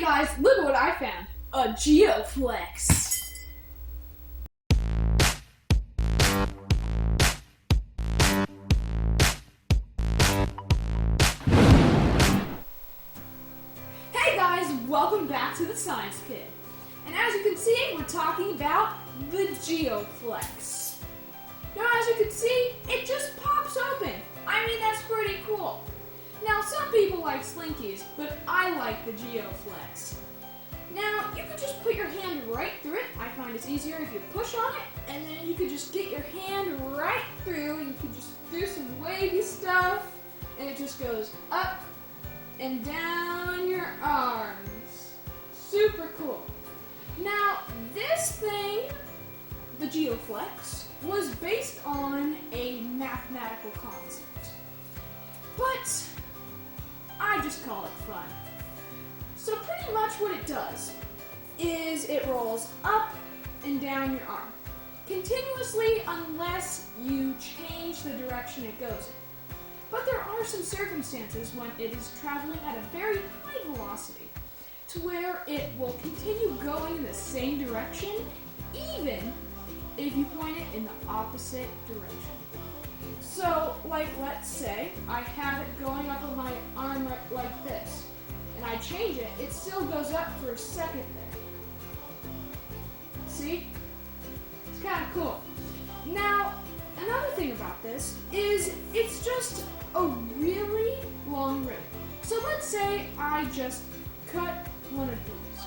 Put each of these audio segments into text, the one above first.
guys, look at what I found. A Geoflex. Hey guys, welcome back to the Science Kid. And as you can see, we're talking about the Geoflex. Now as you can see, it just pops open. I mean, that's pretty cool. Now some people like Slinkies, but I like the Geoflex. Now you could just put your hand right through it. I find it's easier if you push on it, and then you could just get your hand right through. You could just do some wavy stuff, and it just goes up and down your arms. Super cool. Now this thing, the Geoflex, was based on a mathematical concept, but I just call it fun. So pretty much what it does is it rolls up and down your arm continuously unless you change the direction it goes in. But there are some circumstances when it is traveling at a very high velocity to where it will continue going in the same direction even if you point it in the opposite direction. So, like, let's say I have it going up on my arm like this, and I change it, it still goes up for a second there. See? It's kind of cool. Now, another thing about this is it's just a really long ribbon. So let's say I just cut one of these.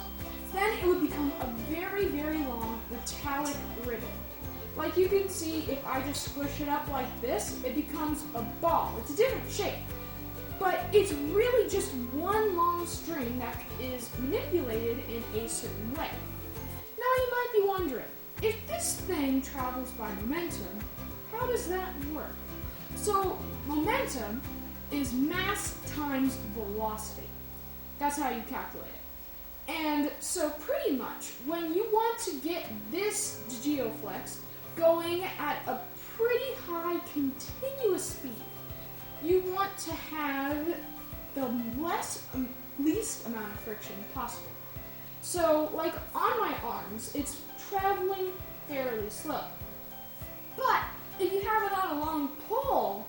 Then it would become a very, very long metallic ribbon. Like you can see, if I just squish it up like this, it becomes a ball. It's a different shape. But it's really just one long string that is manipulated in a certain way. Now you might be wondering, if this thing travels by momentum, how does that work? So momentum is mass times velocity. That's how you calculate it. And so pretty much, when you want to get this Geoflex going at a pretty high continuous speed, you want to have the least amount of friction possible. So, like on my arms, it's traveling fairly slow. But if you have it on a long pole,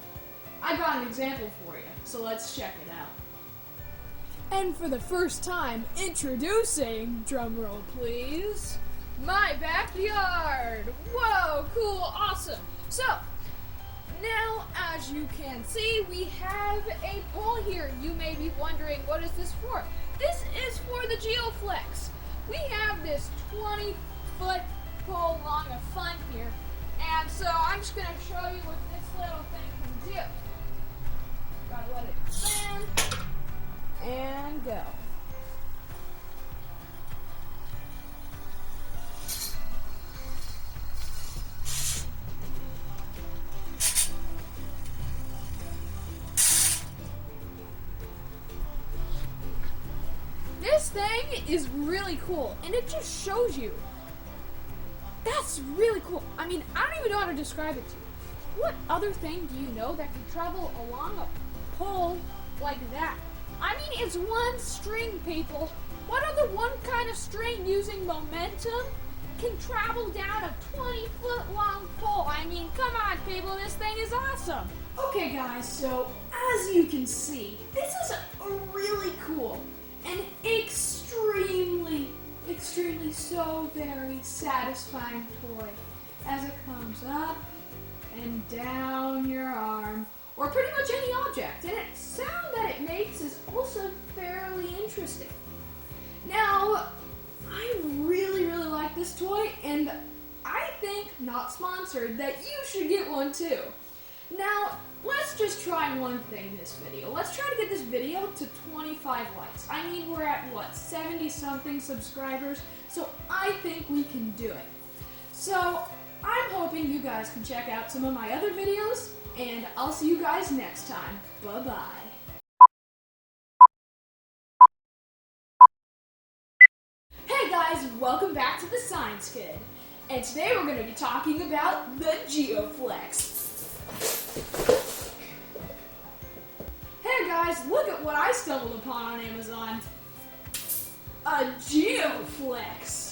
I got an example for you, so let's check it out. And for the first time, introducing, drumroll please, my backyard! Whoa, cool, awesome! So, now as you can see, we have a pole here. You may be wondering, what is this for? This is for the Geoflex. We have this 20-foot pole long of fun here, and so I'm just going to show you what this little thing can do. Gotta let it expand and go. This thing is really cool, and it just shows you. That's really cool. I mean, I don't even know how to describe it to you. What other thing do you know that can travel along a pole like that? I mean, it's one string, people. What other one kind of string using momentum can travel down a 20-foot long pole? I mean, come on, people, this thing is awesome. Okay, guys, so as you can see, this is a really cool and extremely so very satisfying toy as it comes up and down your arm, or pretty much any object, and the sound that it makes is also fairly interesting. Now, I really like this toy, and I think, not sponsored, that you should get one too. Now, let's just try one thing in this video. Let's try to get this video to 25 likes. I mean, we're at, what, 70-something subscribers, so I think we can do it. So, I'm hoping you guys can check out some of my other videos, and I'll see you guys next time. Bye-bye. Hey guys, welcome back to the Science Kid. And today we're going to be talking about the Geoflex. Hey guys, look at what I stumbled upon on Amazon. Geoflex.